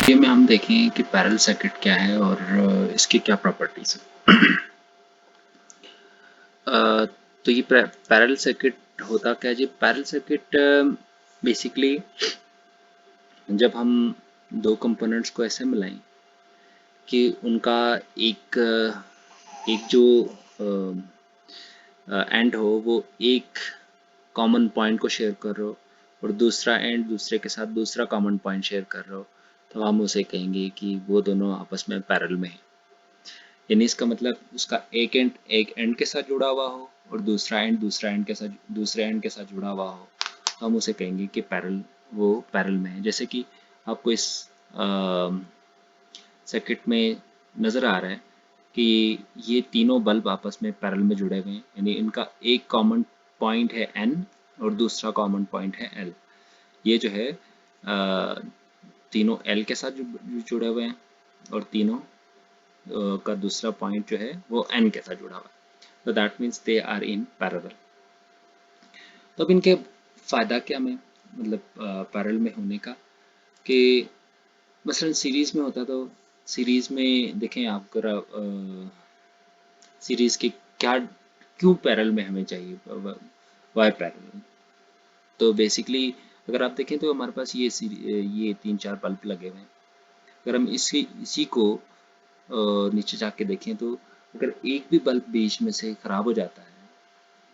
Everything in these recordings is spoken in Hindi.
ये में हम देखें कि पैरेलल सर्किट क्या है और इसकी क्या प्रॉपर्टीज है। तो ये पैरेलल सर्किट होता क्या है जी? पैरेलल सर्किट बेसिकली जब हम दो कंपोनेंट्स को ऐसे मिलाएं कि उनका एक एक जो एंड हो वो एक कॉमन पॉइंट को शेयर कर रहे हो और दूसरा एंड दूसरे के साथ दूसरा कॉमन पॉइंट शेयर कर रहे हो, तो हम उसे कहेंगे कि वो दोनों आपस में पैरेलल में है। यानी इसका मतलब उसका एक एंड के साथ जुड़ा हुआ हो और दूसरा एंड दूसरा एंड के साथ दूसरे एंड के साथ जुड़ा हुआ हो, तो हम उसे कहेंगे कि वो पैरेलल में है। जैसे कि आपको इस सर्किट में नज़र आ रहा है कि ये तीनों बल्ब आपस में पैरेलल में जुड़े हुए हैं, यानी इनका एक कॉमन पॉइंट है N और दूसरा कॉमन पॉइंट है L। ये जो है तीनों L के साथ जुड़े हुए हैं और तीनों का दूसरा पॉइंट जो है वो N के साथ जुड़ा हुआ है, तो that means they are in parallel. तो अब इनके फ़ायदा क्या में मतलब पैरेलल में होने का, कि मसलन सीरीज़ में होता तो सीरीज़ में देखें आप अगर सीरीज़ के क्या क्यों पैरेलल में हमें चाहिए, वाई पैरेलल। तो बेसिकली अगर आप देखें तो हमारे पास ये तीन चार बल्ब लगे हुए हैं। अगर हम इसी को नीचे जाके देखें तो अगर एक भी बल्ब बीच में से ख़राब हो जाता है,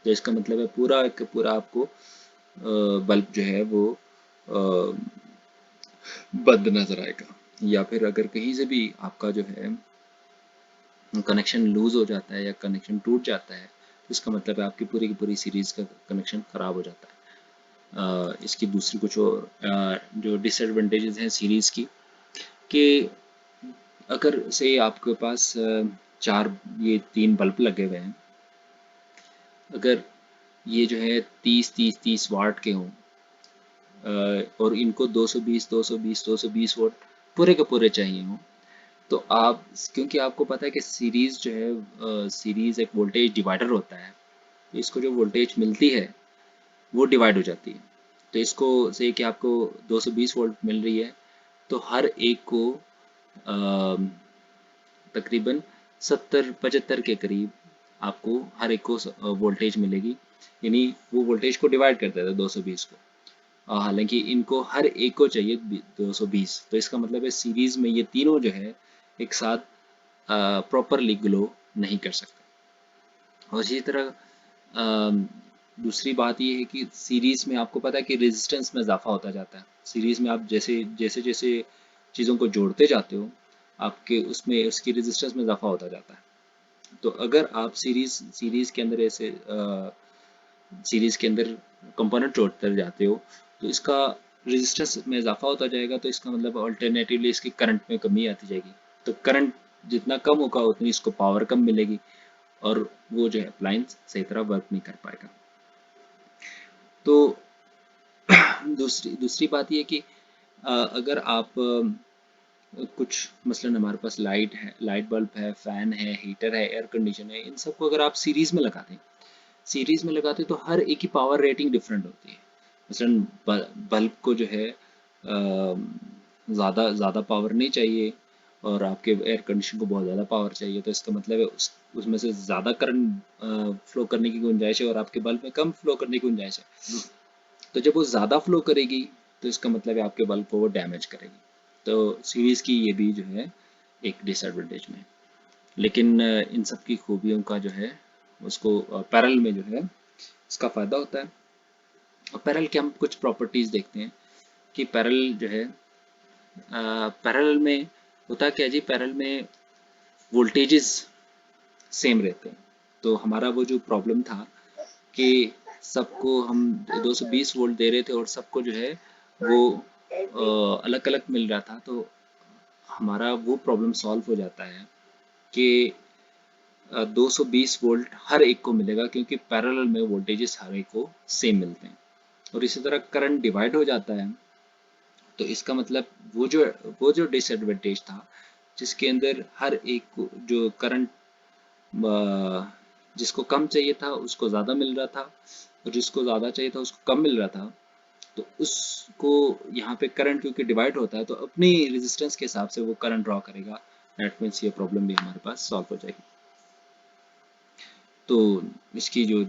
तो इसका मतलब है पूरा का पूरा आपको बल्ब जो है वो बंद नज़र आएगा। या फिर अगर कहीं से भी आपका जो है कनेक्शन लूज़ हो जाता है या कनेक्शन टूट जाता है, तो इसका मतलब है आपकी पूरी की पूरी सीरीज़ का कनेक्शन ख़राब हो जाता है। इसकी दूसरी कुछ और जो डिसएडवांटेजेस हैं सीरीज़ की, कि अगर से आपके पास चार ये तीन बल्ब लगे हुए हैं, अगर ये जो है 30 वाट के हों और इनको 220 वोल्ट पूरे के पूरे चाहिए हों, तो आप क्योंकि आपको पता है कि सीरीज़ जो है सीरीज़ एक वोल्टेज डिवाइडर होता है, तो इसको जो वोल्टेज मिलती है वो डिवाइड हो जाती है। तो इसको से कि आपको 220 वोल्ट मिल रही है, तो हर एक को तकरीबन 70-75 के करीब आपको हर एक को वोल्टेज मिलेगी, यानी वो वोल्टेज को डिवाइड कर देता है 220 को। हालांकि इनको हर एक को चाहिए 220, तो इसका मतलब है सीरीज में ये तीनों जो है एक साथ प्रॉपरली ग्लो नहीं कर सकते। और इसी तरह दूसरी बात ये है कि सीरीज में आपको पता है कि रेजिस्टेंस में इजाफा होता जाता है। सीरीज में आप जैसे जैसे जैसे चीज़ों को जोड़ते जाते हो, आपके उसमें उसकी रेजिस्टेंस में इजाफा होता जाता है। तो अगर आप सीरीज के अंदर ऐसे सीरीज के अंदर कंपोनेंट जोड़ते जाते हो, तो इसका रेजिस्टेंस में इजाफा होता जाएगा, तो इसका मतलब अल्टरनेटिवली इसकी करंट में कमी आती जाएगी। तो करंट जितना कम होगा उतनी इसको पावर कम मिलेगी और वो जो है अप्लायंस सही तरह वर्क नहीं कर पाएगा। तो दूसरी दूसरी बात ये कि अगर आप कुछ मसलन हमारे पास लाइट है, लाइट बल्ब है, फैन है, हीटर है, एयर कंडीशन है, इन सबको अगर आप सीरीज में लगाते हैं तो हर एक की पावर रेटिंग डिफरेंट होती है। मसलन बल्ब को जो है ज़्यादा ज़्यादा पावर नहीं चाहिए और आपके एयर कंडीशन को बहुत ज़्यादा पावर चाहिए, तो इसका मतलब है उसमें से ज़्यादा करंट फ्लो करने की गुंजाइश है और आपके बल्ब में कम फ्लो करने की गुंजाइश है। तो जब वो ज़्यादा फ्लो करेगी तो इसका मतलब है आपके बल्ब को वो डैमेज करेगी। तो सीरीज़ की ये भी जो है एक डिसएडवांटेज में है। लेकिन इन सब की खूबियों का जो है उसको पैरेलल में जो है इसका फ़ायदा होता है। और पैरेलल के हम कुछ प्रॉपर्टीज़ देखते हैं कि पैरेलल जो है पैरेलल में होता क्या है जी? पैरेलल में वोल्टेजेस सेम रहते हैं। तो हमारा वो जो प्रॉब्लम था कि सबको हम 220 वोल्ट दे रहे थे और सबको जो है वो अलग अलग मिल रहा था, तो हमारा वो प्रॉब्लम सॉल्व हो जाता है कि 220 वोल्ट हर एक को मिलेगा, क्योंकि पैरेलल में वोल्टेजेस हर एक को सेम मिलते हैं। और इसी तरह करंट डिवाइड हो जाता है, तो इसका मतलब वो जो डिसएडवांटेज था जिसके अंदर हर एक को जो करंट जिसको कम चाहिए था उसको ज़्यादा मिल रहा था और जिसको ज़्यादा चाहिए था उसको कम मिल रहा था, तो उसको यहाँ पे करंट क्योंकि डिवाइड होता है तो अपनी रेजिस्टेंस के हिसाब से वो करंट ड्रॉ करेगा। दैट मीन्स ये प्रॉब्लम भी हमारे पास सॉल्व हो जाएगी। तो इसकी जो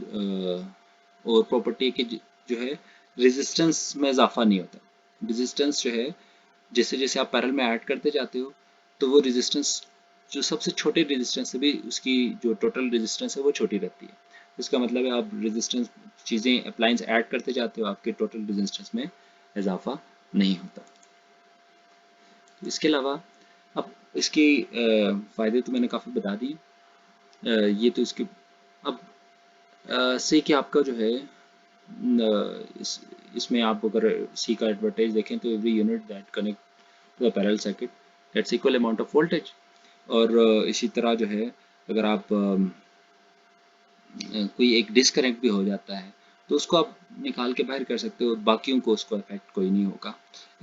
और प्रॉपर्टी है कि जो है रेजिस्टेंस में इजाफा नहीं होता। रेजिस्टेंस जो है जैसे जैसे आप पैरेलल में ऐड करते जाते हो तो वो रेजिस्टेंस जो सबसे छोटे रेजिस्टेंस से भी उसकी जो टोटल रेजिस्टेंस है वो छोटी रहती है। इसका मतलब है आप रेजिस्टेंस चीज़ें अप्लायंस ऐड करते जाते हो, आपके टोटल रेजिस्टेंस में इजाफा नहीं होता। इसके अलावा अब इसके फ़ायदे तो मैंने काफ़ी बता दिए। ये तो इसके अब से कि आपका जो है इसमें आप अगर सी का एडवर्टाइज देखें तो every unit that connect the parallel circuit that's equal amount of voltage. और इसी तरह जो है अगर आप कोई एक डिस्कनेक्ट भी हो जाता है तो उसको आप निकाल के बाहर कर सकते हो, बाकियों को उसको इफेक्ट कोई नहीं होगा।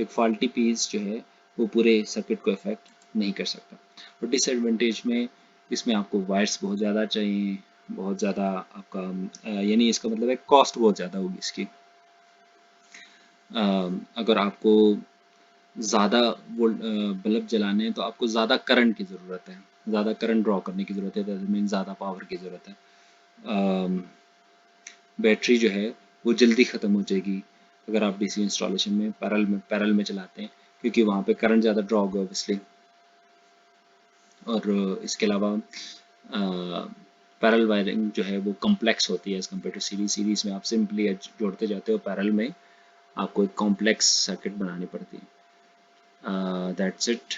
एक फॉल्टी पीस जो है वो पूरे सर्किट को इफेक्ट नहीं कर सकता। और डिसएडवांटेज में इसमें आपको वायर्स बहुत ज़्यादा चाहिए, बहुत ज़्यादा आपका यानी इसका मतलब है कॉस्ट बहुत ज़्यादा होगी इसकी। अगर आपको ज़्यादा बल्ब जलाने हैं तो आपको ज़्यादा करंट की ज़रूरत है, ज़्यादा करंट ड्रॉ करने की ज़रूरत है, दैट मीन ज़्यादा पावर की ज़रूरत है। बैटरी जो है वो जल्दी ख़त्म हो जाएगी अगर आप डीसी इंस्टॉलेशन में पैरेलल में चलाते हैं, क्योंकि वहाँ पे करंट ज़्यादा ड्रॉ होगा ऑब्वियसली। और इसके अलावा पैरेलल वायरिंग जो है वो कॉम्प्लेक्स होती है as compare to series. Series में आप सिंपली जोड़ते जाते हो, पैरेलल में आपको एक कॉम्प्लेक्स सर्किट बनानी पड़ती है। That's it.